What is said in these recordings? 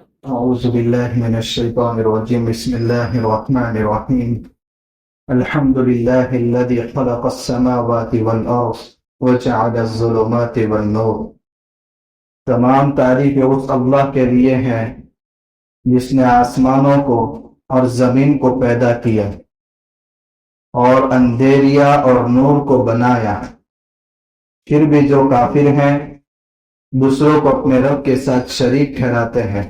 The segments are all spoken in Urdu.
أعوذ بالله من الشيطان الرجيم بسم الله الرحمن الرحيم الحمد لله الذي خلق السماوات والأرض وجعل الظلمات والنور تمام تعریف اس اللہ کے لیے ہے جس نے آسمانوں کو اور زمین کو پیدا کیا اور اندھیریا اور نور کو بنایا۔ پھر بھی جو کافر ہیں دوسروں کو اپنے رب کے ساتھ شریک ٹھہراتے ہیں۔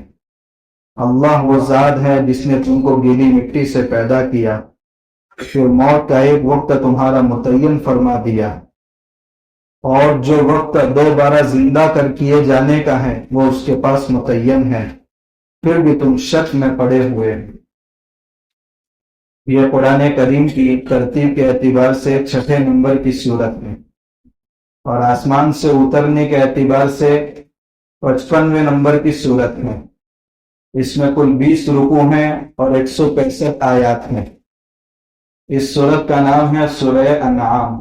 اللہ وہ ذات ہے جس نے تم کو گیلی مٹی سے پیدا کیا، پھر موت کا ایک وقت تمہارا متعین فرما دیا، اور جو وقت دوبارہ زندہ کر کیے جانے کا ہے وہ اس کے پاس متعین ہے، پھر بھی تم شک میں پڑے ہوئے۔ یہ قرآن کریم کی ترتیب کے اعتبار سے 6 نمبر کی صورت ہے، اور آسمان سے اترنے کے اعتبار سے 55ویں نمبر کی صورت ہے۔ اس میں کل 20 رکوع ہیں اور 165 آیات ہیں۔ اس سورت کا نام ہے سورہ انعام۔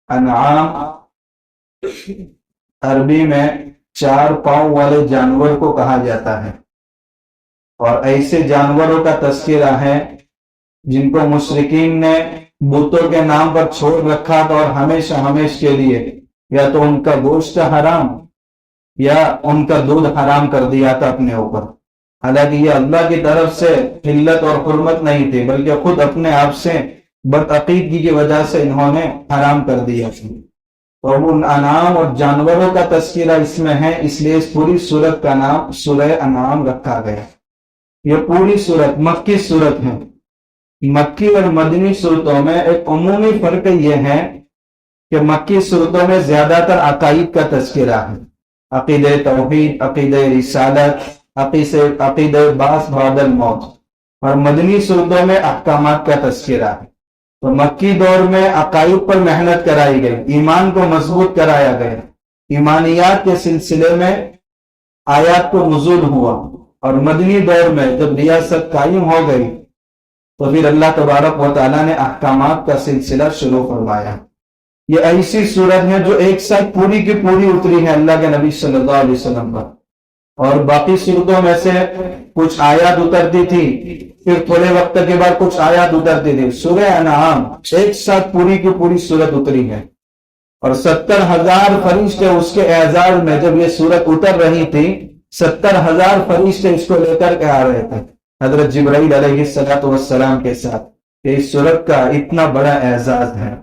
انعام عربی میں 4 پاؤں والے جانور کو کہا جاتا ہے، اور ایسے جانوروں کا تذکرہ ہے جن کو مشرکین نے بتوں کے نام پر چھوڑ رکھا تھا، اور ہمیشہ ہمیشہ کے لیے یا تو ان کا گوشت حرام یا ان کا دودھ حرام کر دیا تھا اپنے اوپر۔ حالانکہ یہ اللہ کی طرف سے حلت اور حرمت نہیں تھی، بلکہ خود اپنے آپ سے بدعقیدگی کی وجہ سے انہوں نے حرام کر دیا تھا۔ تو ان انعام اور جانوروں کا تذکرہ اس میں ہے، اس لیے اس پوری سورت کا نام سورہ انعام رکھا گیا۔ یہ پوری سورت مکی سورت ہے۔ مکی اور مدنی صورتوں میں ایک عمومی فرق یہ ہے کہ مکی صورتوں میں زیادہ تر عقائد کا تذکرہ ہے، عقیدہ توحید، عقیدہ رسالت، عقیدہ بعث بعد الموت، اور مدنی صورتوں میں احکامات کا تذکرہ ہے۔ تو مکی دور میں عقائد پر محنت کرائی گئی، ایمان کو مضبوط کرایا گیا، ایمانیات کے سلسلے میں آیات کو نزول ہوا، اور مدنی دور میں جب ریاست قائم ہو گئی تو پھر اللہ تبارک و تعالیٰ نے احکامات کا سلسلہ شروع فرمایا۔ یہ ایسی صورت ہے جو ایک ساتھ پوری کی پوری اتری ہے اللہ کے نبی صلی اللہ علیہ وسلم پر، اور باقی صورتوں میں سے کچھ آیات اترتی تھی، پھر تھوڑے وقت کے بعد کچھ آیات اترتی تھی۔ سورہ انعام ایک ساتھ پوری کی پوری صورت اتری ہے، اور 70,000 فرشتے اس کے اعزاز میں جب یہ صورت اتر رہی تھی، 70,000 فرشتے اس کو لے کر کے آ رہے تھے حضرت جبرائیل علیہ السلام کے ساتھ، کہ اس صورت کا اتنا بڑا اعزاز ہے۔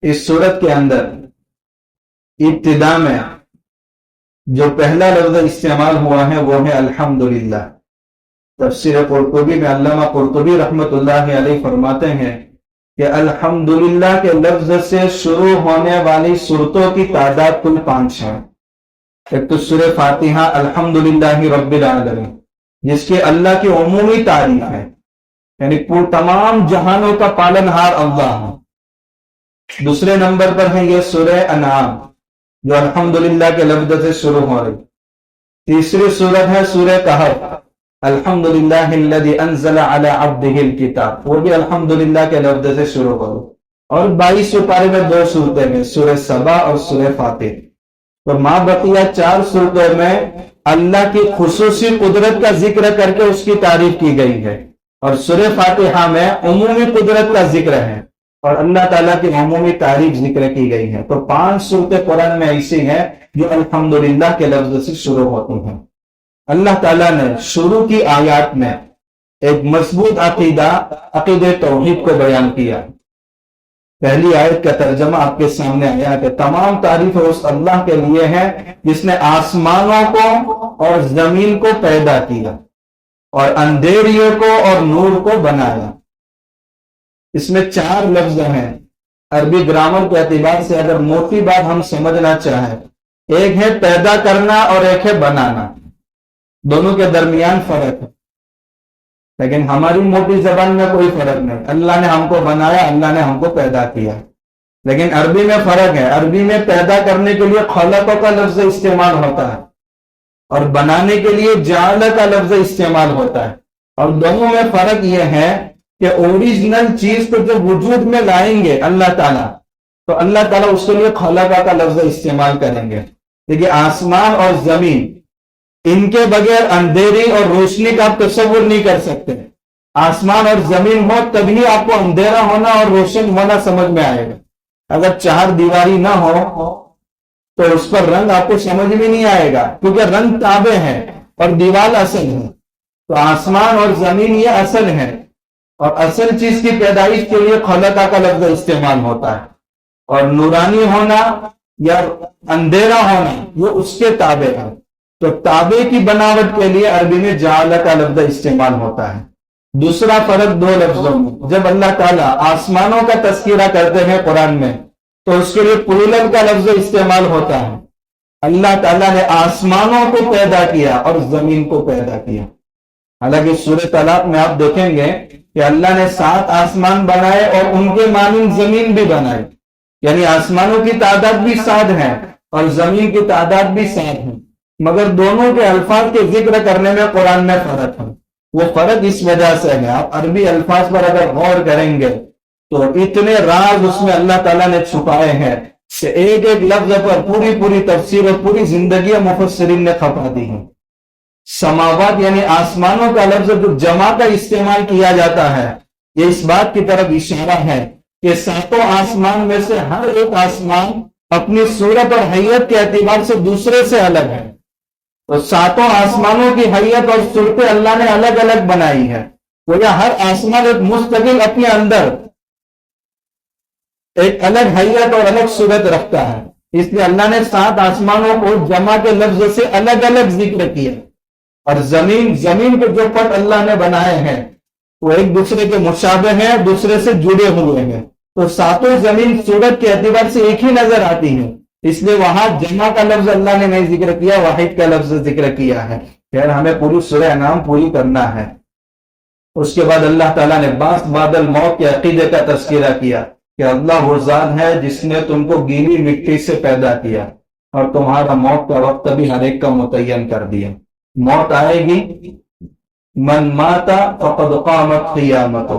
اس صورت کے اندر ابتدا میں جو پہلا لفظ استعمال ہوا ہے وہ ہے الحمدللہ۔ تفسیر قرطبی میں علامہ قرطبی رحمت اللہ علیہ فرماتے ہیں کہ الحمدللہ کے لفظ سے شروع ہونے والی صورتوں کی تعداد کل 5 ہے۔ ایک تو سورہ فاتحہ الحمدللہ رب العالمین، جس کے اللہ کی عمومی تعریف ہے، یعنی تمام جہانوں کا پالنہار اللہ ہے۔ دوسرے نمبر پر ہے یہ سورہ انعام جو الحمدللہ کے لفظ سے شروع ہو رہی۔ تیسری سورت ہے سورہ کہف، الحمدللہ الذی انزل علی عبدہ الکتاب، وہ بھی الحمدللہ کے لفظ سے شروع ہو رہی۔ اور 22 پارے میں 2 صورتیں ہیں، سورہ سبا اور سورہ فاتر۔ تو ماں بقیہ 4 صورتوں میں اللہ کی خصوصی قدرت کا ذکر کر کے اس کی تعریف کی گئی ہے، اور سورہ فاتحہ میں عمومی قدرت کا ذکر ہے اور اللہ تعالیٰ کی عمومی تعریف ذکر کی گئی ہے۔ تو 5 صورتیں قرآن میں ایسی ہیں جو الحمدللہ کے لفظ سے شروع ہوتی ہیں۔ اللہ تعالیٰ نے شروع کی آیات میں ایک مضبوط عقیدہ توحید کو بیان کیا۔ پہلی آیت کا ترجمہ آپ کے سامنے آیا کہ تمام تعریف اس اللہ کے لیے ہے جس نے آسمانوں کو اور زمین کو پیدا کیا اور اندھیریوں کو اور نور کو بنایا۔ اس میں 4 لفظ ہیں۔ عربی گرامر کے اعتبار سے اگر موٹی بات ہم سمجھنا چاہیں، ایک ہے پیدا کرنا اور ایک ہے بنانا، دونوں کے درمیان فرق ہے، لیکن ہماری موٹی زبان میں کوئی فرق نہیں۔ اللہ نے ہم کو بنایا، اللہ نے ہم کو پیدا کیا، لیکن عربی میں فرق ہے۔ عربی میں پیدا کرنے کے لیے خلق کا لفظ استعمال ہوتا ہے، اور بنانے کے لیے جعل کا لفظ استعمال ہوتا ہے، اور دونوں میں فرق یہ ہے کہ اوریجنل چیز کو جب وجود میں لائیں گے اللہ تعالیٰ، تو اللہ تعالیٰ اس کے لیے خلق کا لفظ استعمال کریں گے۔ دیکھیے آسمان اور زمین ان کے بغیر اندھیری اور روشنی کا آپ تصور نہیں کر سکتے. آسمان اور زمین ہو تبھی آپ کو اندھیرا ہونا اور روشن ہونا سمجھ میں آئے گا. اگر چار دیواری نہ ہو تو اس پر رنگ آپ کو سمجھ میں نہیں آئے گا، کیونکہ رنگ تابع ہے اور دیوار اصل ہے. تو آسمان اور زمین یہ اصل ہے، اور اصل چیز کی پیدائش کے لیے خلقہ کا لفظ استعمال ہوتا ہے. اور نورانی ہونا یا اندھیرا ہونا یہ اس کے تابع ہے. تو تابع کی بناوٹ کے لیے عربی میں جعل کا لفظ استعمال ہوتا ہے. دوسرا فرق دو لفظوں میں، جب اللہ تعالیٰ آسمانوں کا تذکرہ کرتے ہیں قرآن میں تو اس کے لیے پلورل کا لفظ استعمال ہوتا ہے. اللہ تعالیٰ نے آسمانوں کو پیدا کیا اور زمین کو پیدا کیا. حالانکہ سورہ طلاق میں آپ دیکھیں گے کہ اللہ نے 7 آسمان بنائے اور ان کے مانند زمین بھی بنائی، یعنی آسمانوں کی تعداد بھی 7 ہے اور زمین کی تعداد بھی 7 ہے، مگر دونوں کے الفاظ کے ذکر کرنے میں قرآن میں فرق ہے. وہ فرق اس وجہ سے ہے، آپ عربی الفاظ پر اگر غور کریں گے تو اتنے راز اس میں اللہ تعالیٰ نے چھپائے ہیں کہ ایک ایک لفظ پر پوری تفسیر اور پوری زندگی مفسرین نے کھپا دی ہیں. سماوات یعنی آسمانوں کا لفظ جو جمع کا استعمال کیا جاتا ہے، یہ اس بات کی طرف اشارہ ہے کہ 7 آسمان میں سے ہر ایک آسمان اپنی صورت اور حیت کے اعتبار سے دوسرے سے الگ ہے. تو 7 آسمانوں کی حیت اور صورتیں اللہ نے الگ الگ بنائی ہے. وہ ہر آسمان ایک مستقل اپنے اندر ایک الگ حیت اور الگ صورت رکھتا ہے. اس لیے اللہ نے 7 آسمانوں کو جمع کے لفظ سے الگ الگ ذکر کیا. اور زمین کے جو پٹ اللہ نے بنائے ہیں وہ ایک دوسرے کے مشابہ ہیں، دوسرے سے جڑے ہوئے ہیں. تو 7 زمین صورت کے اعتبار سے ایک ہی نظر آتی ہیں، اس لیے وہاں جمع کا لفظ اللہ نے نہیں ذکر کیا، واحد کا لفظ ذکر کیا ہے. پھر ہمیں پوری سورہ انعام پوری کرنا ہے. اس کے بعد اللہ تعالیٰ نے بعث بعد الموت کے عقیدے کا تذکرہ کیا کہ اللہ وہ ذات ہے جس نے تم کو گیلی مٹی سے پیدا کیا اور تمہارا موت کا وقت بھی ہر ایک کا متعین کر دیا. موت آئے گی، من ماتا فقد قامت قیامتہ،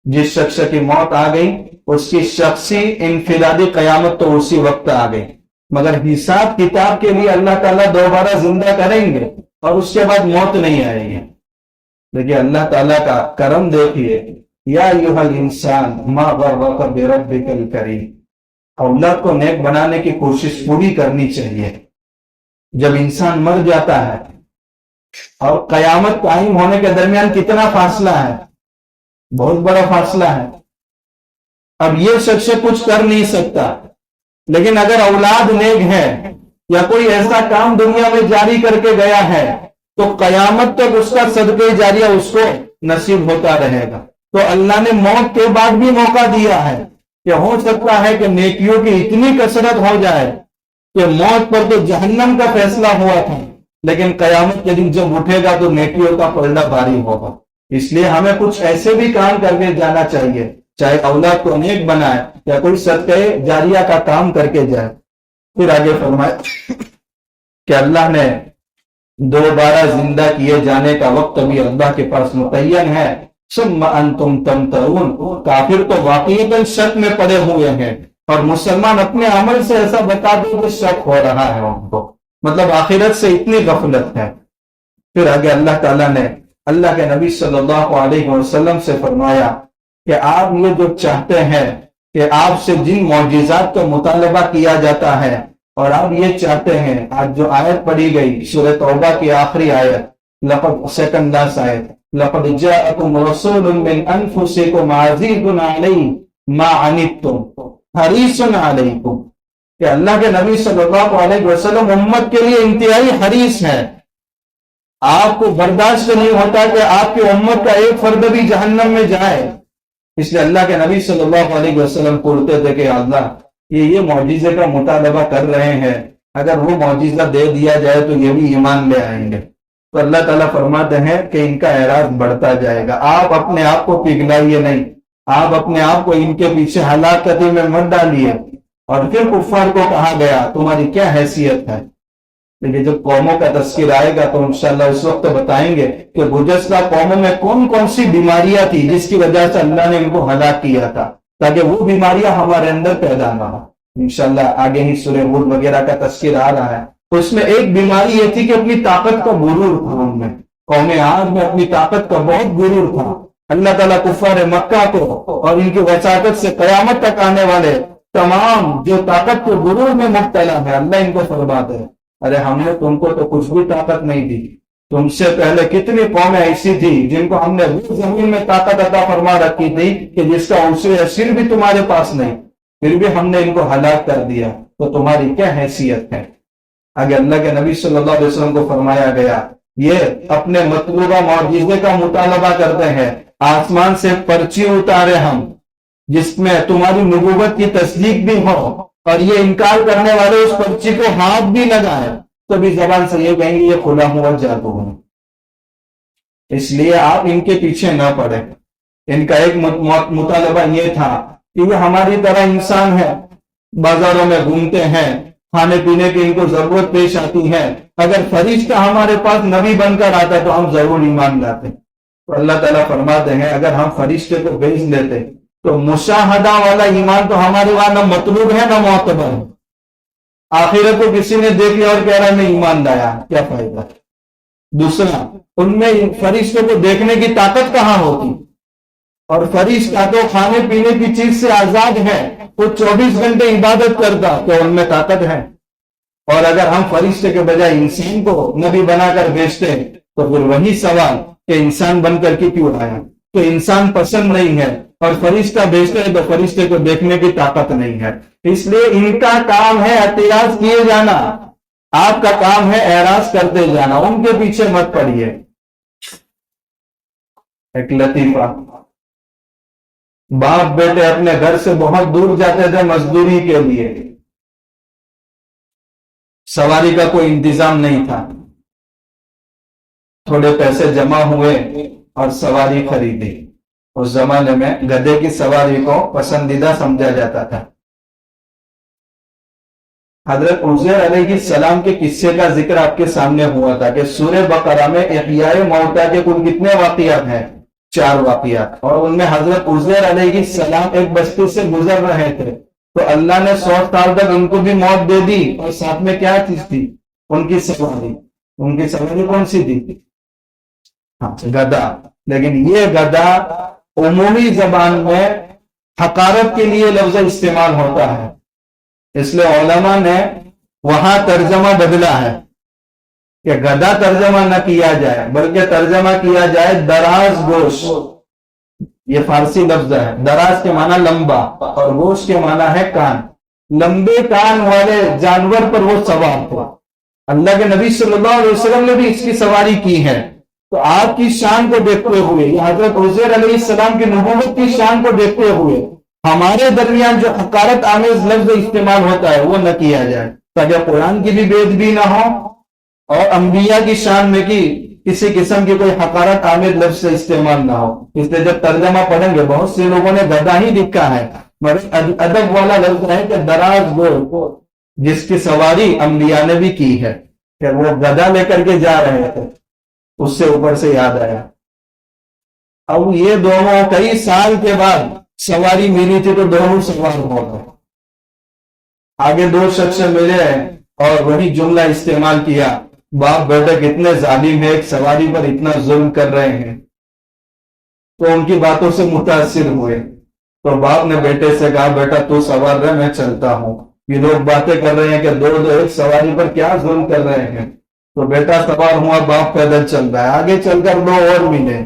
جس شخص کی موت آ گئی اس کی شخصی انفرادی قیامت تو اسی وقت آ گئی. مگر حساب کتاب کے لیے اللہ تعالیٰ دوبارہ زندہ کریں گے اور اس کے بعد موت نہیں آئے گی. دیکھیے اللہ تعالیٰ کا کرم دیکھیے. یا ایھا الانسان ما غرک بربک الکریم. اولاد کو نیک بنانے کی کوشش پوری کرنی چاہیے. جب انسان مر جاتا ہے اور قیامت قائم ہونے کے درمیان کتنا فاصلہ ہے، بہت بڑا فاصلہ ہے. اب یہ شخص کچھ کر نہیں سکتا، لیکن اگر اولاد نیک ہے یا کوئی ایسا کام دنیا میں جاری کر کے گیا ہے تو قیامت تک اس کا صدقہ جاریہ اس کو نصیب ہوتا رہے گا. تو اللہ نے موت کے بعد بھی موقع دیا ہے کہ ہو سکتا ہے کہ نیکیوں کی اتنی کثرت ہو جائے کہ موت پر تو جہنم کا فیصلہ ہوا تھا، لیکن قیامت کے دن جب اٹھے گا تو نیکیوں کا پلڑا بھاری ہوگا. اس لیے ہمیں کچھ ایسے بھی کام کر کے جانا چاہیے، چاہے اولاد کو نیک بنائے یا کوئی صدقہ جاریہ کا کام کر کے جائے. پھر آگے فرمائے کہ اللہ نے دوبارہ زندہ کیے جانے کا وقت بھی اللہ کے پاس متعین ہے. ثم انتم تمترون. کافر تو واقعی شک میں پڑے ہوئے ہیں اور مسلمان اپنے عمل سے ایسا بتا دے کہ شک ہو رہا ہے ان کو، مطلب آخرت سے اتنی غفلت ہے. پھر آگے اللہ تعالیٰ نے اللہ کے نبی صلی اللہ علیہ وسلم سے فرمایا کہ آپ یہ جو چاہتے ہیں کہ آپ سے جن معجزات کا مطالبہ کیا جاتا ہے اور آپ یہ چاہتے ہیں، آج جو آیت پڑھی گئی سورہ توبہ کی آخری آیت، سیکنڈ لاسٹ آیت، لقد جاءکم رسول من انفسکم عزیز علیہ ما عنتم حریص علیکم، کہ اللہ کے نبی صلی اللہ علیہ وسلم امت کے لیے انتہائی حریص ہے. آپ کو برداشت نہیں ہوتا کہ آپ کی امت کا ایک فرد بھی جہنم میں جائے. اس لیے اللہ کے نبی صلی اللہ علیہ وسلم پوچھتے تھے کہ اللہ یہ معجزے کا مطالبہ کر رہے ہیں، اگر وہ معجزہ دے دیا جائے تو یہ بھی ایمان لے آئیں گے. تو اللہ تعالیٰ فرماتے ہیں کہ ان کا اعراض بڑھتا جائے گا. آپ اپنے آپ کو پگھلائیے نہیں، آپ اپنے آپ کو ان کے پیچھے ہلاکتی میں مت ڈالیے. اور پھر کفار کو کہا گیا تمہاری کیا حیثیت ہے. لیکن جب قوموں کا تذکر آئے گا تو انشاءاللہ اس وقت بتائیں گے کہ گزشتہ قوموں میں کون کون سی بیماریاں تھی جس کی وجہ سے اللہ نے ان کو ہلاک کیا تھا، تاکہ وہ بیماریاں ہمارے اندر پیدا نہ ہو. انشاءاللہ آگے ہی سورہ ہود وغیرہ کا تذکر آ رہا ہے. اس میں ایک بیماری یہ تھی کہ اپنی طاقت کا غرور تھا ان میں، قوم عاد میں اپنی طاقت کا بہت غرور تھا۔ اللہ تعالیٰ کفار مکہ کو اور ان کی وساطت سے قیامت تک آنے والے تمام جو طاقت کے غرور میں مبتلا ہے، اللہ ان کو فرماتا ہے ارے ہم نے تم کو تو کچھ بھی طاقت نہیں دی، تم سے پہلے کتنی قومیں ایسی تھی جن کو ہم نے زمین میں طاقت عطا فرما رکھی تھی کہ جس کا عنصر سر بھی تمہارے پاس نہیں، پھر بھی ہم نے ان کو ہلاک کر دیا، تو تمہاری کیا حیثیت ہے؟ آگے اللہ کے نبی صلی اللہ علیہ وسلم کو فرمایا گیا یہ اپنے مطلوبہ معجزے کا مطالبہ کرتے ہیں، آسمان سے پرچی اتارے ہم جس میں تمہاری نبوت کی تصدیق بھی ہو، اور یہ انکار کرنے والے اس پرچی کو ہاتھ بھی لگائے تو بھی زبان سے یہ کہیں گے یہ کھلا ہوا جادو ہے۔ اس لیے آپ ان کے پیچھے نہ پڑے۔ ان کا ایک مطالبہ یہ تھا کہ یہ ہماری طرح انسان ہے، بازاروں میں گھومتے ہیں، کھانے پینے کی ان کو ضرورت پیش آتی ہے، اگر فرشتہ ہمارے پاس نبی بن کر آتا تو ہم ضرور ایمان لاتے۔ تو اللہ تعالیٰ فرماتے ہیں اگر ہم فرشتے کو بھیج دیتے تو مشاہدہ والا ایمان تو ہمارے وہاں نہ مطلوب ہے نہ معتبر ہے۔ آخرت کو کسی نے دیکھ لیا اور کہہ رہا میں ایمان لایا، کیا فائدہ؟ دوسرا، ان میں فرشتوں کو دیکھنے کی طاقت کہاں ہوتی؟ اور فرشتہ تو کھانے پینے کی چیز سے آزاد ہے، وہ 24 گھنٹے عبادت کرتا، تو ان میں طاقت ہے؟ اور اگر ہم فرشتے کے بجائے انسان کو نبی بنا کر بھیجتے تو پھر وہی سوال کہ انسان بن کر کے کیوں آیا؟ تو انسان پسند نہیں ہے، اور فرشتہ بھیجتے ہیں تو فرشتے کو دیکھنے کی طاقت نہیں ہے۔ اس لیے ان کا کام ہے اعتراض کیے جانا، آپ کا کام ہے اعراض کرتے جانا، ان کے پیچھے مت پڑیے۔ ایک لطیفہ، باپ بیٹے اپنے گھر سے بہت دور جاتے تھے مزدوری کے لیے، سواری کا کوئی انتظام نہیں تھا، تھوڑے پیسے جمع ہوئے اور سواری خریدی۔ اس زمانے میں گدھے کی سواری کو پسندیدہ سمجھا جاتا تھا۔ حضرت عزیر علیہ السلام کے قصے کا ذکر آپ کے سامنے ہوا تھا کہ سورہ بقرہ میں احیاء موتیٰ کے کل کتنے واقعات ہیں؟ 4 واقعات، اور ان میں حضرت عزیر علیہ السلام ایک بستی سے گزر رہے تھے تو اللہ نے 100 سال تک ان کو بھی موت دے دی، اور ساتھ میں کیا چیز تھی؟ ان کی سواری۔ ان کی سواری کون سی تھی؟ گدھا۔ لیکن یہ گدھا عمومی زبان میں حقارت کے لیے لفظ استعمال ہوتا ہے، اس لیے علماء نے وہاں ترجمہ بدلا ہے کہ گدھا ترجمہ نہ کیا جائے بلکہ ترجمہ کیا جائے دراز گوش۔ یہ فارسی لفظ ہے، دراز کے معنی لمبا اور گوش کے معنی ہے کان۔ لمبے کان والے جانور پر وہ سوار تھا۔ اللہ کے نبی صلی اللہ علیہ وسلم نے بھی اس کی سواری کی ہے، تو آپ کی شان کو دیکھتے ہوئے، یہ حضرت عزیر علیہ السلام کی نبوت کی شان کو دیکھتے ہوئے ہمارے درمیان جو حقارت آمیز لفظ استعمال ہوتا ہے وہ نہ کیا جائے، تاکہ قرآن کی بھی بے ادبی نہ ہو اور انبیاء کی شان میں کی کسی قسم کی کوئی حقارت آمیز لفظ سے استعمال نہ ہو۔ اس لیے جب ترجمہ پڑھیں گے بہت سے لوگوں نے گدھا ہی لکھا ہے، مگر ادب والا لفظ ہے کہ دراز گوش، جس کی سواری انبیاء نے بھی کی ہے، کہ وہ گدھا لے کر کے جا رہے تھے۔ اس سے اوپر سے یاد آیا، اب یہ دونوں کئی سال کے بعد سواری ملی تھی تو دونوں سوار ہو گئے۔ آگے 2 شخص ملے اور وہی جملہ استعمال کیا، باپ بیٹے کتنے ظالم ہیں، ایک سواری پر اتنا ظلم کر رہے ہیں۔ تو ان کی باتوں سے متاثر ہوئے، تو باپ نے بیٹے سے کہا بیٹا تو سوار رہے، میں چلتا ہوں، یہ لوگ باتیں کر رہے ہیں کہ 2 ایک سواری پر کیا ظلم کر رہے ہیں۔ تو بیٹا سوار ہوا، باپ پیدل چل رہا ہے۔ آگے چل کر 2 اور ملے،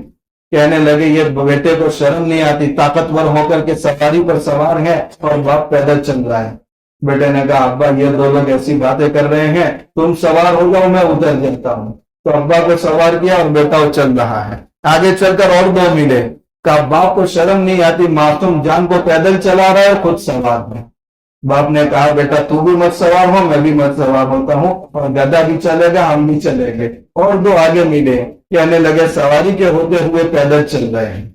کہنے لگے یہ بیٹے کو شرم نہیں آتی، طاقتور ہو کر کے سواری پر سوار ہے اور باپ پیدل چل رہا ہے۔ بیٹے نے کہا ابا یہ 2 لوگ ایسی باتیں کر رہے ہیں، تم سوار ہو جاؤ میں اتر جاتا ہوں۔ تو ابا کو سوار کیا اور بیٹا وہ چل رہا ہے۔ آگے چل کر اور 2 ملے، کہا باپ کو شرم نہیں آتی، معصوم جان کو پیدل چلا رہا ہے، خود سوار ہے۔ باپ نے کہا بیٹا تو بھی مت سوار ہو، میں بھی مت سوار ہوتا ہوں، اور گدھا بھی چلے گا، ہم بھی چلیں گے۔ اور 2 آگے ملے، کہنے لگے سواری کے ہوتے ہوئے پیدل چل رہے ہیں۔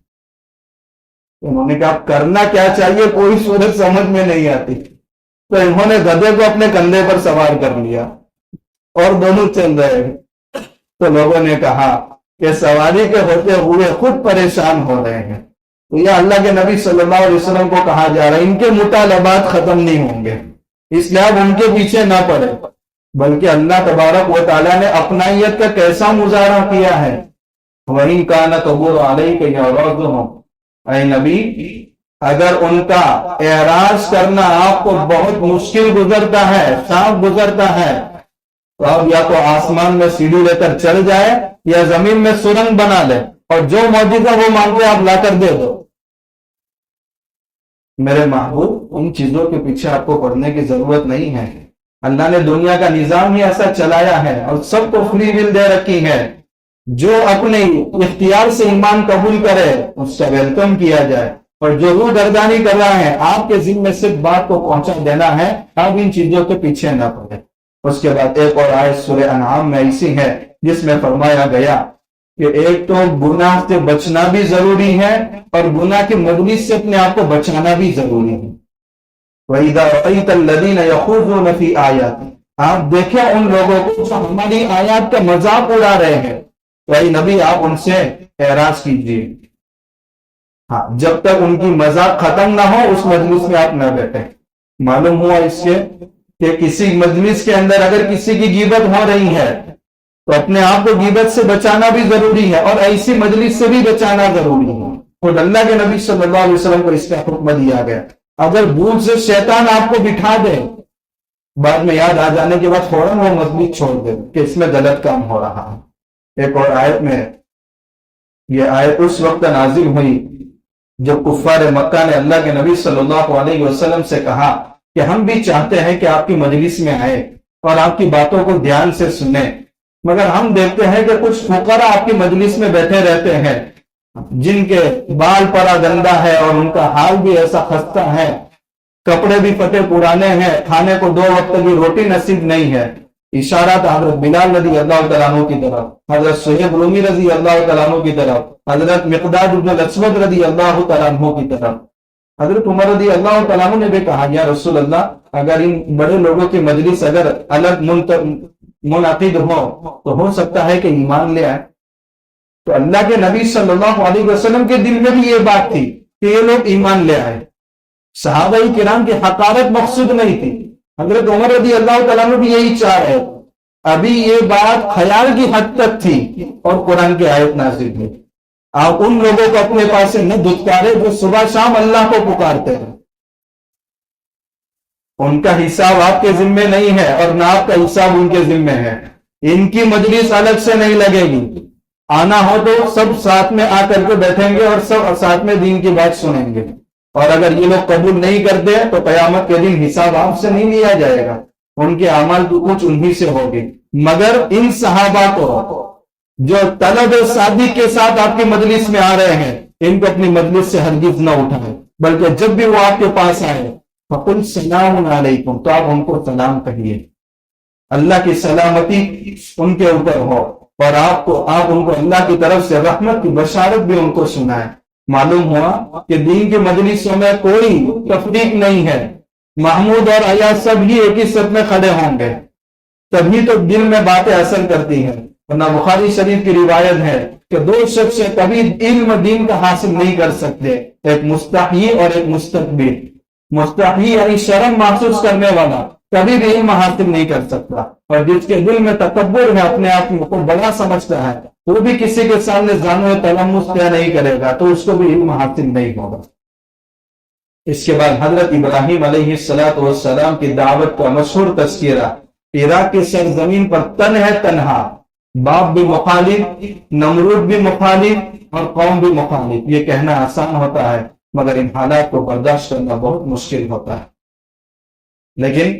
انہوں نے کہا کرنا کیا چاہیے کوئی صورت سمجھ میں نہیں آتی، تو انہوں نے گدھے کو اپنے کندھے پر سوار کر لیا اور دونوں چل رہے ہیں۔ تو لوگوں نے کہا کہ سواری کے ہوتے ہوئے خود پریشان ہو رہے ہیں۔ تو یہ اللہ کے نبی صلی اللہ علیہ وسلم کو کہا جا رہا ہے ان کے مطالبات ختم نہیں ہوں گے، اس لیے اب ان کے پیچھے نہ پڑے۔ بلکہ اللہ تبارک و تعالیٰ نے اپنائیت کا کیسا مظاہرہ کیا ہے. وَإِن كَانَ تَبُورُ عَلَيْكَ يَعْرَضُهُمْ، اے نبی اگر ان کا اعراض کرنا آپ کو بہت مشکل گزرتا ہے، صعب گزرتا ہے، تو اب یا تو آسمان میں سیڑھی لے کر چل جائے یا زمین میں سرنگ بنا لے اور جو معجزہ وہ مانگتے آپ لا کر دے دو. میرے محبوب، ان چیزوں کے پیچھے آپ کو پڑھنے کی ضرورت نہیں ہے. اللہ نے دنیا کا نظام ہی ایسا چلایا ہے اور سب کو فری ول دے رکھی ہے. جو اپنے اختیار سے ایمان قبول کرے اس کا ویلکم کیا جائے، اور جو روح گردانی کر رہا ہے آپ کے ذمہ صرف بات کو پہنچا دینا ہے. آپ ان چیزوں کے پیچھے نہ پڑے. اس کے بعد ایک اور آیت سورہ انعام میں ایسی ہے جس میں فرمایا گیا کہ ایک تو گناہ سے بچنا بھی ضروری ہے اور گناہ کی مجلس سے اپنے آپ کو بچانا بھی ضروری ہے. وَإِذَا رَأَيْتَ الَّذِينَ يَخُوضُونَ فِي آيَاتِنَا، آپ دیکھیں ان لوگوں کو جو ہماری آیات کا مذاق اڑا رہے ہیں، تو اے نبی آپ ان سے اعراض کیجیے. ہاں، جب تک ان کی مذاق ختم نہ ہو اس مجلس میں آپ نہ بیٹھیں. معلوم ہوا اس سے کہ کسی مجلس کے اندر اگر کسی کی غیبت ہو رہی ہے تو اپنے آپ کو غیبت سے بچانا بھی ضروری ہے اور ایسی مجلس سے بھی بچانا ضروری ہے. اور اللہ کے نبی صلی اللہ علیہ وسلم کو اس کا حکم دیا گیا. اگر بھول سے شیطان آپ کو بٹھا دے، بعد میں یاد آ جانے کے بعد فوراً وہ مجلس چھوڑ دے کہ اس میں غلط کام ہو رہا ہے. ایک اور آیت میں، یہ آیت اس وقت نازل ہوئی جب کفار مکہ نے اللہ کے نبی صلی اللہ علیہ وسلم سے کہا کہ ہم بھی چاہتے ہیں کہ آپ کی مجلس میں آئے اور آپ کی باتوں کو دھیان سے سنیں، مگر ہم دیکھتے ہیں کہ کچھ فقراء آپ کی مجلس میں بیٹھے رہتے ہیں جن کے بال پرا گندا ہے اور ان کا حال بھی ایسا خستہ ہے، کپڑے بھی پھٹے پرانے ہیں، کھانے کو 2 وقت کی روٹی نصیب نہیں ہے. اشارات حضرت بلال رضی اللہ تعالیٰ عنہ کی طرف، حضرت صہیب رومی رضی اللہ تعالیٰ عنہ کی طرف، حضرت مقداد بن الاسود رضی اللہ تعالیٰ عنہ کی طرف. حضرت عمر رضی اللہ تعالیٰ عنہ نے بھی کہا یا رسول اللہ اگر ان بڑے لوگوں کی مجلس اگر الگ منعقد ہو سکتا ہے کہ ایمان لے آئے. تو اللہ کے نبی صلی اللہ علیہ وسلم کے دل میں بھی یہ بات تھی کہ یہ لوگ ایمان لے آئے. صحابہ کرام کی حقارت مقصود نہیں تھی. حضرت عمر رضی اللہ تعالیٰ عنہ بھی یہی چاہ رہے. ابھی یہ بات خیال کی حد تک تھی اور قرآن کی آیت نازل ہوئی. آپ ان لوگوں کو اپنے پاس سے نہ دھتکارے جو صبح شام اللہ کو پکارتے ہیں. ان کا حساب آپ کے ذمے نہیں ہے اور نہ آپ کا حساب ان کے ذمے ہے. ان کی مجلس الگ سے نہیں لگے گی. آنا ہو تو سب ساتھ میں آ کر کے بیٹھیں گے اور سب ساتھ میں دین کی بات سنیں گے. اور اگر یہ لوگ قبول نہیں کرتے تو قیامت کے دن حساب آپ سے نہیں لیا جائے گا، ان کے اعمال کی کچھ انہی سے ہوگی. مگر ان صحابہ کو جو طلب صادق کے ساتھ آپ کی مجلس میں آ رہے ہیں، ان کو اپنی مجلس سے ہرگز نہ اٹھائیں، بلکہ جب بھی وہ آپ کے پاس آئے فقل سلام علیکم، تو آپ ان کو سلام کہیے. اللہ کی سلامتی ان کے اوپر ہو اور آپ ان کو اللہ کی طرف سے رحمت کی بشارت بھی ان کو سنائیں. معلوم ہوا کہ دین کی مجلسوں میں کوئی تفریق نہیں ہے. محمود اور ایاز سب ہی ایک ہی صف میں کھڑے ہوں گے، تبھی تو دل میں باتیں اثر کرتی ہیں. ورنہ بخاری شریف کی روایت ہے کہ 2 شخص کبھی علم دین کا حاصل نہیں کر سکتے، ایک مستحی اور ایک مستکبر. مستحی یعنی شرم محسوس کرنے والا کبھی بھی علم حاصل نہیں کر سکتا، اور جس کے دل میں تکبر ہے، اپنے آپ کو بڑا سمجھتا ہے، وہ بھی کسی کے سامنے زانو تلمس کیا نہیں کرے گا تو اس کو بھی علم حاصل نہیں ہوگا. اس کے بعد حضرت ابراہیم علیہ السلام کی دعوت کا مشہور تذکرہ. عراق کی سرزمین پر تن ہے تنہا، باپ بھی مخالف، نمرود بھی مخالف اور قوم بھی مخالف. یہ کہنا آسان ہوتا ہے مگر ان حالات کو برداشت کرنا بہت مشکل ہوتا ہے. لیکن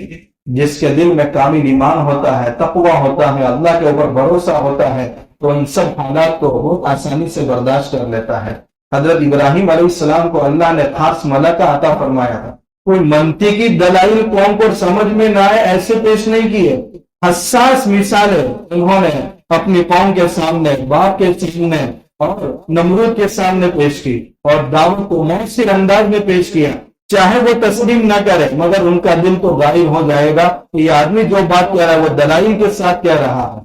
جس کے دل میں کامل ایمان ہوتا ہے، تقوی ہوتا ہے، اللہ کے اوپر بھروسہ ہوتا ہے، تو ان سب حالات کو بہت آسانی سے برداشت کر لیتا ہے. حضرت ابراہیم علیہ السلام کو اللہ نے خاص ملکہ عطا فرمایا تھا. کوئی منطقی دلائل قوم کو سمجھ میں نہ آئے ایسے پیش نہیں کیے. حساس مثالیں انہوں نے اپنی قوم کے سامنے، باپ کے سامنے اور نمرود کے سامنے پیش کی اور دعوت کو مؤثر انداز میں پیش کیا. چاہے وہ تسلیم نہ کرے مگر ان کا دل تو غائب ہو جائے گا کہ یہ آدمی جو بات کہہ رہا ہے وہ دلائل کے ساتھ کہہ رہا ہے.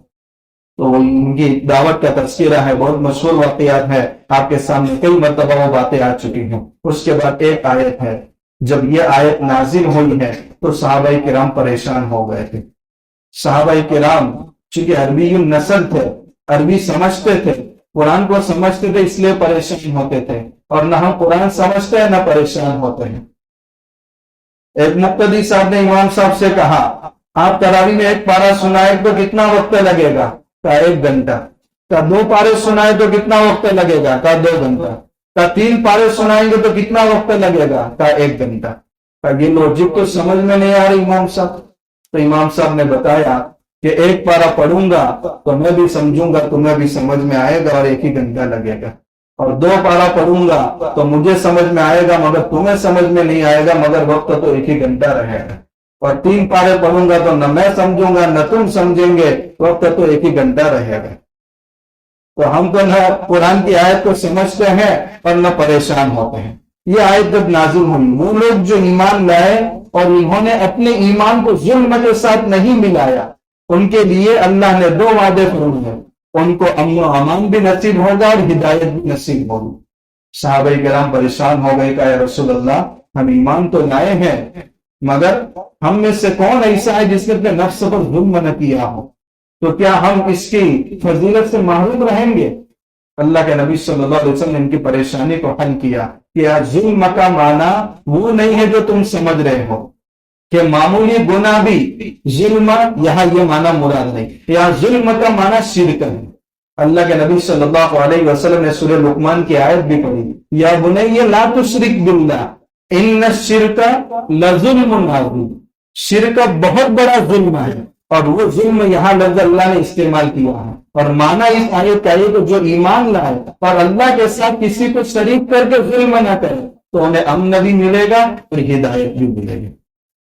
تو ان کی دعوت کا تذکرہ ہے، بہت مشہور واقعات ہے، آپ کے سامنے کئی مرتبہ وہ باتیں آ چکی ہیں. اس کے بعد ایک آیت ہے، جب یہ آیت نازل ہوئی ہے تو صحابہ کرام پریشان ہو گئے تھے. صحابہ کرام چونکہ عربی نسل تھے، عربی سمجھتے تھے، قرآن کو سمجھتے تھے، اس لیے پریشان ہوتے تھے، اور نہ ہم قرآن سمجھتے ہیں نہ پریشان ہوتے ہیں۔ ایک مقتدی صاحب نے امام صاحب سے کہا آپ تراویح میں ایک پارہ سنائے تو کتنا وقت لگے گا؟ کہا 1 گھنٹہ۔ کہا 2 پارے سنائے تو کتنا وقت لگے گا؟ کہا 2 گھنٹہ۔ کہا 3 پارے سنائیں گے تو کتنا وقت لگے گا؟ کہا 1 گھنٹہ۔ کہا یہ لوجک تو سمجھ میں نہیں آ رہی امام صاحب۔ تو امام صاحب نے بتایا کہ 1 پارہ پڑھوں گا تو میں بھی سمجھوں گا، تمہیں بھی سمجھ میں آئے گا، اور 1 ہی گھنٹہ لگے گا، اور 2 پارہ پڑھوں گا تو مجھے سمجھ میں آئے گا مگر تمہیں سمجھ میں نہیں آئے گا، مگر وقت تو 1 ہی گھنٹہ رہے گا، اور 3 پارے پڑھوں گا تو نہ میں سمجھوں گا نہ تم سمجھیں گے، وقت تو 1 ہی گھنٹہ رہے گا۔ تو ہم تو نہ قرآن کی آیت کو سمجھتے ہیں اور نہ پریشان ہوتے ہیں۔ یہ آیت جب نازل ہوئی، وہ لوگ جو ایمان لائے اور انہوں نے اپنے ایمان کو ظلم کے ساتھ نہیں ملایا، ان کے لیے اللہ نے 2 وعدے فرمائے، ان کو امن و امان بھی نصیب ہوگا اور ہدایت بھی نصیب ہوگی۔ صحابہ کرام پریشان ہو گئے، کہا یا رسول اللہ ہم ایمان تو لائے ہیں مگر ہم میں سے کون ایسا ہے جس نے اپنے نفس پر ظلم نہ کیا ہو، تو کیا ہم اس کی فضیلت سے محروم رہیں گے؟ اللہ کے نبی صلی اللہ علیہ وسلم نے ان کی پریشانی کو حل کیا کہ ظلم کا معنی وہ نہیں ہے جو تم سمجھ رہے ہو کہ معمولی گناہ بھی ظلم، یہاں یہ معنی مراد نہیں، یہاں ظلم کا معنی شرک ہے۔ اللہ کے نبی صلی اللہ علیہ وسلم نے سورہ لقمان کی آیت بھی پڑھی، یا بنی لا تشرک باللہ ان الشرک لظلم عظیم، شرک بہت بڑا ظلم ہے، اور وہ ظلم یہاں لفظ اللہ نے استعمال کیا ہے، اور معنی اس آیت کا یہ کہ جو ایمان لائے اور اللہ کے ساتھ کسی کو شریک کر کے ظلم نہ کرے تو انہیں امن بھی ملے گا اور ہدایت بھی ملے گی۔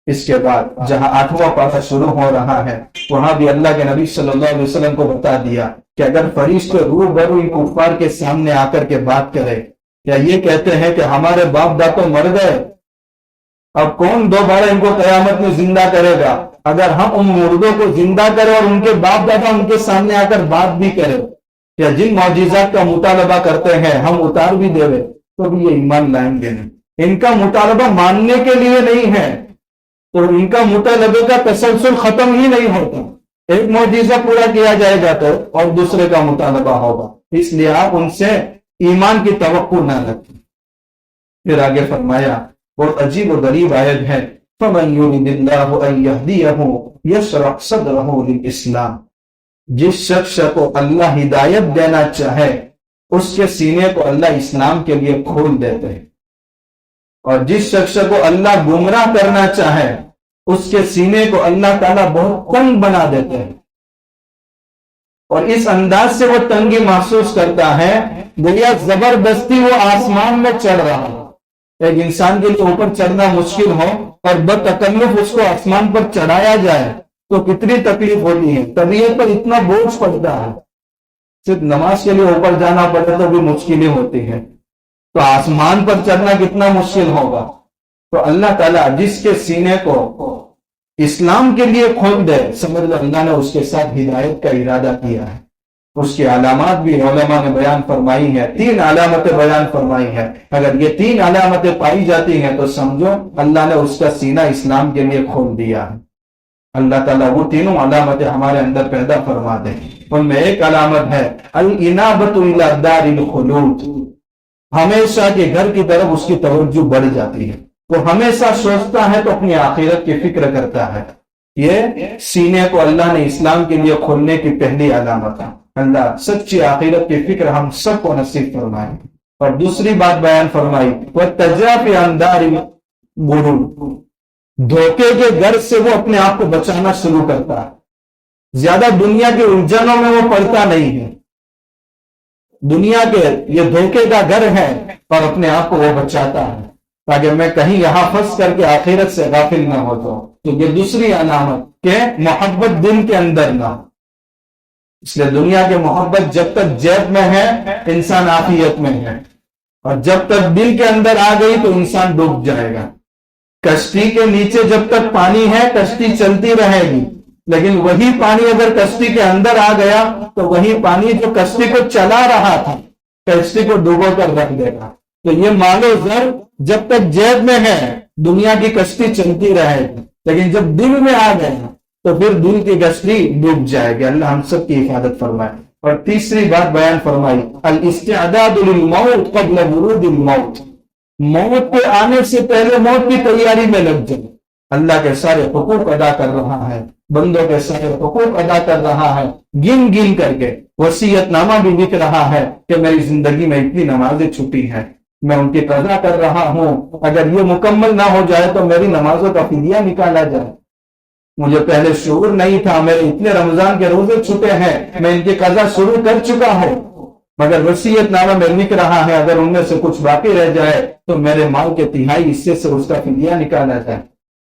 اس کے بعد جہاں 8واں پارہ شروع ہو رہا ہے وہاں بھی اللہ کے نبی صلی اللہ علیہ وسلم کو بتا دیا کہ اگر فرشتے روبرو ان کفار کے سامنے آ کر کے بات کرے، یا یہ کہتے ہیں کہ ہمارے باپ دادا مر گئے، اب کون دوبارہ ان کو قیامت میں زندہ کرے گا؟ اگر ہم ان مردوں کو زندہ کریں اور ان کے باپ دادا ان کے سامنے آ کر بات بھی کرے، یا جن معجزات کا مطالبہ کرتے ہیں ہم اتار بھی دے تو بھی یہ ایمان لائیں گے نہیں۔ ان کا مطالبہ ماننے کے لیے نہیں ہے، تو ان کا مطالبے کا تسلسل ختم ہی نہیں ہوتا، ایک معجزہ پورا کیا جائے گا تو اور دوسرے کا مطالبہ ہوگا، اس لیے آپ ان سے ایمان کی توقع نہ رکھیں۔ پھر آگے فرمایا بہت عجیب و غریب آیت ہے، فَمَن يُرِدِ اللَّهُ أَن يَهْدِيَهُ يَشْرَحْ صَدْرَهُ لِلْإِسْلَامِ، جس شخص کو اللہ ہدایت دینا چاہے اس کے سینے کو اللہ اسلام کے لیے کھول دیتے ہیں، اور جس شخص کو اللہ گمراہ کرنا چاہے اس کے سینے کو اللہ تعالیٰ بہت تنگ بنا دیتے ہیں، اور اس انداز سے وہ تنگی محسوس کرتا ہے گویا زبردستی وہ آسمان میں چڑھ رہا ہے۔ ایک انسان کے لیے اوپر چڑھنا مشکل ہو اور بتکلف اس کو آسمان پر چڑھایا جائے تو کتنی تکلیف ہوتی ہے، طبیعت پر اتنا بوجھ پڑتا ہے، صرف نماز کے لیے اوپر جانا پڑے تو بھی مشکلیں ہوتی ہے، تو آسمان پر چڑھنا کتنا مشکل ہوگا۔ تو اللہ تعالیٰ جس کے سینے کو اسلام کے لیے کھول دے، سمجھ لو اللہ نے اس کے ساتھ ہدایت کا ارادہ کیا ہے۔ اس کی علامات بھی علماء نے بیان فرمائی ہیں، 3 علامتیں بیان فرمائی ہیں، اگر یہ 3 علامتیں پائی جاتی ہیں تو سمجھو اللہ نے اس کا سینہ اسلام کے لیے کھول دیا ہے۔ اللہ تعالیٰ وہ تینوں علامتیں ہمارے اندر پیدا فرما دے۔ ان میں ایک علامت ہے الانابۃ الی دار الخلود، ہمیشہ کے گھر کی طرف اس کی توجہ بڑھ جاتی ہے، وہ ہمیشہ سوچتا ہے تو اپنی آخرت کی فکر کرتا ہے۔ یہ سینے کو اللہ نے اسلام کے لیے کھولنے کی پہلی علامت ہے۔ اللہ سچی آخرت کی فکر ہم سب کو نصیب فرمائے۔ اور دوسری بات بیان فرمائی وَالتَّجَافِ عَنْ دَارِ الْغُرُورِ، دھوکے کے گھر سے وہ اپنے آپ کو بچانا شروع کرتا ہے، زیادہ دنیا کے الجھنوں میں وہ پڑتا نہیں ہے، دنیا کے یہ دھوکے کا گھر ہے اور اپنے آپ کو وہ بچاتا ہے تاکہ میں کہیں یہاں پھنس کر کے آخرت سے غافل نہ ہو تو یہ دوسری علامت کہ محبت دل کے اندر نہ ہو۔ اس لیے دنیا کے محبت جب تک جیب میں ہے انسان عافیت میں ہے، اور جب تک دل کے اندر آ گئی تو انسان ڈوب جائے گا۔ کشتی کے نیچے جب تک پانی ہے کشتی چلتی رہے گی، لیکن وہی پانی اگر کشتی کے اندر آ گیا تو وہی پانی جو کشتی کو چلا رہا تھا کشتی کو ڈوبو کر رکھ دے گا۔ تو یہ مال و زر جب تک جیب میں ہے دنیا کی کشتی چلتی رہے گی، لیکن جب دل میں آ گیا تو پھر دل کی گشتی ڈوب جائے گی. اللہ ہم سب کی حفاظت فرمائے. اور تیسری بات بیان فرمائی الاستعداد للموت قبل ورود الموت. موت کے آنے سے پہلے موت کی تیاری میں لگ جائے. اللہ کے سارے حقوق ادا کر رہا ہے, بندوں کے سارے حقوق ادا کر رہا ہے, گن گن کر کے وصیت نامہ بھی لکھ رہا ہے کہ میری زندگی میں اتنی نمازیں چھوٹی ہیں, میں ان کی قضا کر رہا ہوں, اگر یہ مکمل نہ ہو جائے تو میری نمازوں کا فدیہ نکالا جائے. مجھے پہلے شعور نہیں تھا, میرے اتنے رمضان کے روزے چھوٹے ہیں, میں ان کی قضا شروع کر چکا ہوں, مگر وصیت نامہ میں لکھ رہا ہے اگر ان میں سے کچھ باقی رہ جائے تو میرے مال کے تہائی حصے سے اس کا فدیہ نکالا جائے,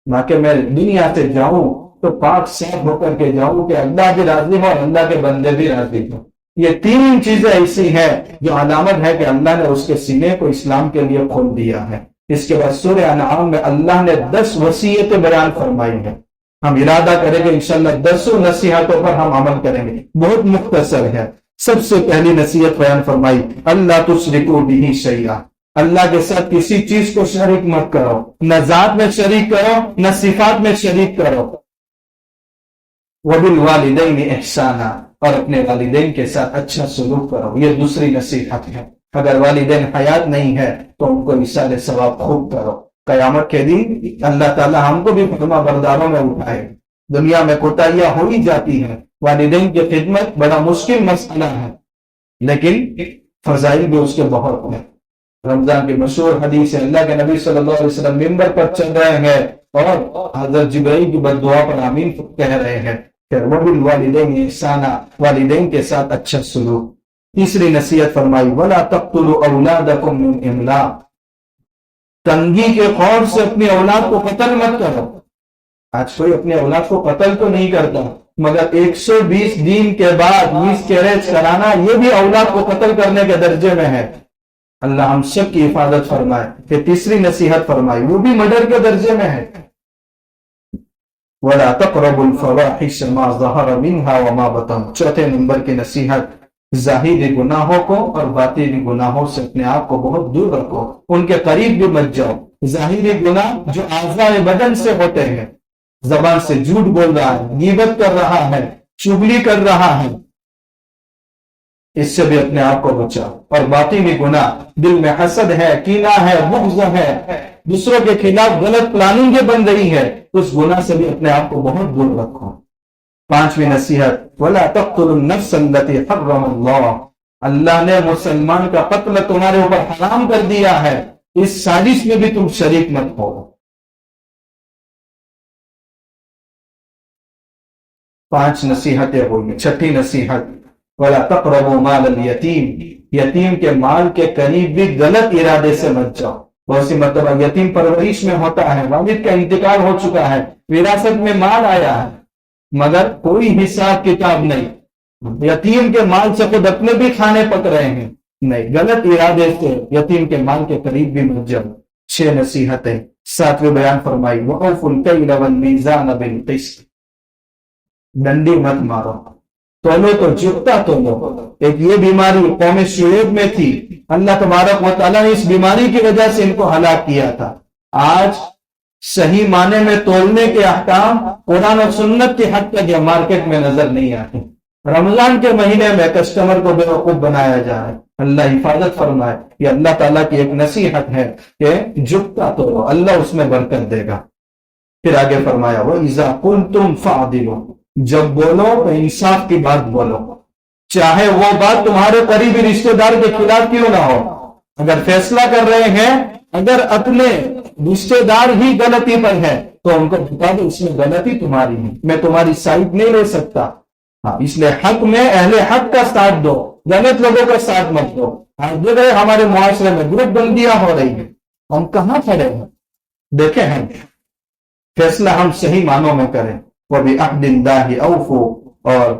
تاکہ میں دنیا سے جاؤں تو پاک صاف ہو کر کے جاؤں کہ اللہ بھی راضی ہو اور اللہ کے بندے بھی راضی ہو. یہ تین چیزیں ایسی ہیں جو علامت ہے کہ اللہ نے اس کے سینے کو اسلام کے لیے کھول دیا ہے. اس کے بعد سورہ انعام میں اللہ نے 10 وصیتیں بیان فرمائی ہیں. ہم ارادہ کریں گے انشاءاللہ 10 نصیحتوں پر ہم عمل کریں گے. بہت مختصر ہے. سب سے پہلی نصیحت بیان فرمائی اللہ تشرکوا بہ شیئا. اللہ کے ساتھ کسی چیز کو شریک مت کرو, نہ ذات میں شریک کرو نہ صفات میں شریک کرو. وبالوالدین احسانا, اور اپنے والدین کے ساتھ اچھا سلوک کرو. یہ دوسری نصیحت ہے. اگر والدین حیات نہیں ہے تو ان کو ایصال ثواب خوب کرو. قیامت کے دن اللہ تعالی ہم کو بھی فرما برداروں میں اٹھائے. دنیا میں کوتاہیاں ہو ہی جاتی ہیں, والدین کی خدمت بڑا مشکل مسئلہ ہے, لیکن فضائل بھی اس کے بہت ہیں. رمضان کی مشہور حدیث ہے, اللہ کے نبی صلی اللہ علیہ وسلم منبر پر چل رہے ہیں اور حضرت جبرائیل کی بد دعا پر آمین کہہ رہے ہیں کہ وبالوالدین احسانا, والدین کے ساتھ اچھا سلوک. تیسری نصیحت فرمائی ولا تقتلوا اولادکم من املاق. تنگی کے خوف سے اپنی اولاد کو قتل مت کرو. آج کوئی اپنی اولاد کو قتل تو نہیں کرتا, مگر 120 دن کے بعد میس کیریج کرانا یہ بھی اولاد کو قتل کرنے کے درجے میں ہے. اللہ ہم سب کی حفاظت فرمائے. کہ تیسری نصیحت فرمائی وہ بھی مرڈر کے درجے میں ہے. وَلَا تَقْرَبُوا الْفَوَاحِشَ مَا ظَهَرَ مِنْهَا وَمَا بَطَنَ. چوتھے نمبر کی نصیحت ظاہری گناہوں کو اور باطنی گناہوں سے اپنے آپ کو بہت دور رکھو, ان کے قریب بھی مت جاؤ. ظاہری گناہ جو اعضاء بدن سے ہوتے ہیں, زبان سے جھوٹ بول رہا ہے, غیبت کر رہا ہے, چغلی کر رہا ہے, اس سے بھی اپنے آپ کو بچاؤ. اور باطنی گناہ, دل میں حسد ہے, کینہ ہے, بغض ہے, دوسروں کے خلاف غلط پلاننگیں بن رہی ہے, اس گناہ سے بھی اپنے آپ کو بہت دور رکھو. پانچویں نصیحت وَلَا تَقْتُلُوا النَّفْسَ الَّتِي حَرَّمَ اللَّهُ. اللہ نے مسلمان کا قتل تمہارے اوپر حرام کر دیا ہے, اس سازش میں بھی تم شریک مت ہو. 5 نصیحتیں ہوئی. چھٹی نصیحت وَلَا تَقْرَبُوا مَالَ الْيَتِيمِ. یتیم کے مال کے قریب بھی غلط ارادے سے مت جاؤ. بہت سی مرتبہ یتیم پرورش میں ہوتا ہے, والد کا انتقال ہو چکا ہے, وراثت میں مال آیا ہے, مگر کوئی حساب کتاب نہیں. یتیم کے مال سے خود اپنے بھی کھانے پک رہے ہیں. نہیں, غلط ارادے سے یتیم کے مال کے قریب بھی مت جاؤ. 6 نصیحتیں. 7ویں بیان فرمائی وَأَوْفُوا الْكَيْلَ وَالْمِيزَانَ بِالْقِسْطِ. ڈنڈی مت مارو, تولو تو جھکتا تولو. ایک یہ بیماری قوم شعیب میں تھی, اللہ تبارک و تعالیٰ نے اس بیماری کی وجہ سے ان کو ہلاک کیا تھا. آج صحیح معنی میں تولنے کے احکام قرآن و سنت کے حد تک یہ مارکیٹ میں نظر نہیں آتے. رمضان کے مہینے میں کسٹمر کو بیوقوف بنایا جا رہا ہے. اللہ حفاظت فرمائے. یہ اللہ تعالیٰ کی ایک نصیحت ہے کہ جھکتا تولو, اللہ اس میں برکت دے گا. پھر آگے فرمایا وَإِذَا قُلْتُمْ فَعْدِلُوا. جب بولو تو انصاف کی بات بولو, چاہے وہ بات تمہارے قریبی رشتہ دار کے خلاف کیوں نہ ہو. اگر فیصلہ کر رہے ہیں, اگر اپنے رشتہ دار ہی غلطی پر ہے تو ان کو بتا دو اس میں غلطی تمہاری ہے, میں تمہاری سائڈ نہیں لے سکتا. ہاں, اس لیے حق میں اہل حق کا ساتھ دو, غلط لوگوں کا ساتھ مت دو. ہر جگہ ہمارے معاشرے میں گروپ بندیاں ہو رہی ہیں, ہم کہاں کھڑے ہیں؟ دیکھیں ہم فیصلہ ہم صحیح معنوں میں کریں. وَبِعَهْدِ اللَّهِ أَوْفُوا. اور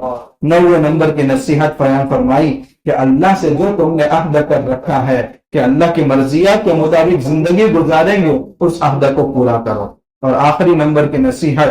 9ویں نمبر کی نصیحت بیان فرمائی کہ اللہ سے جو تم نے عہد کر رکھا ہے کہ اللہ کی مرضیات کے مطابق زندگی گزاریں گے, اس عہد کو پورا کرو. اور آخری نمبر کی نصیحت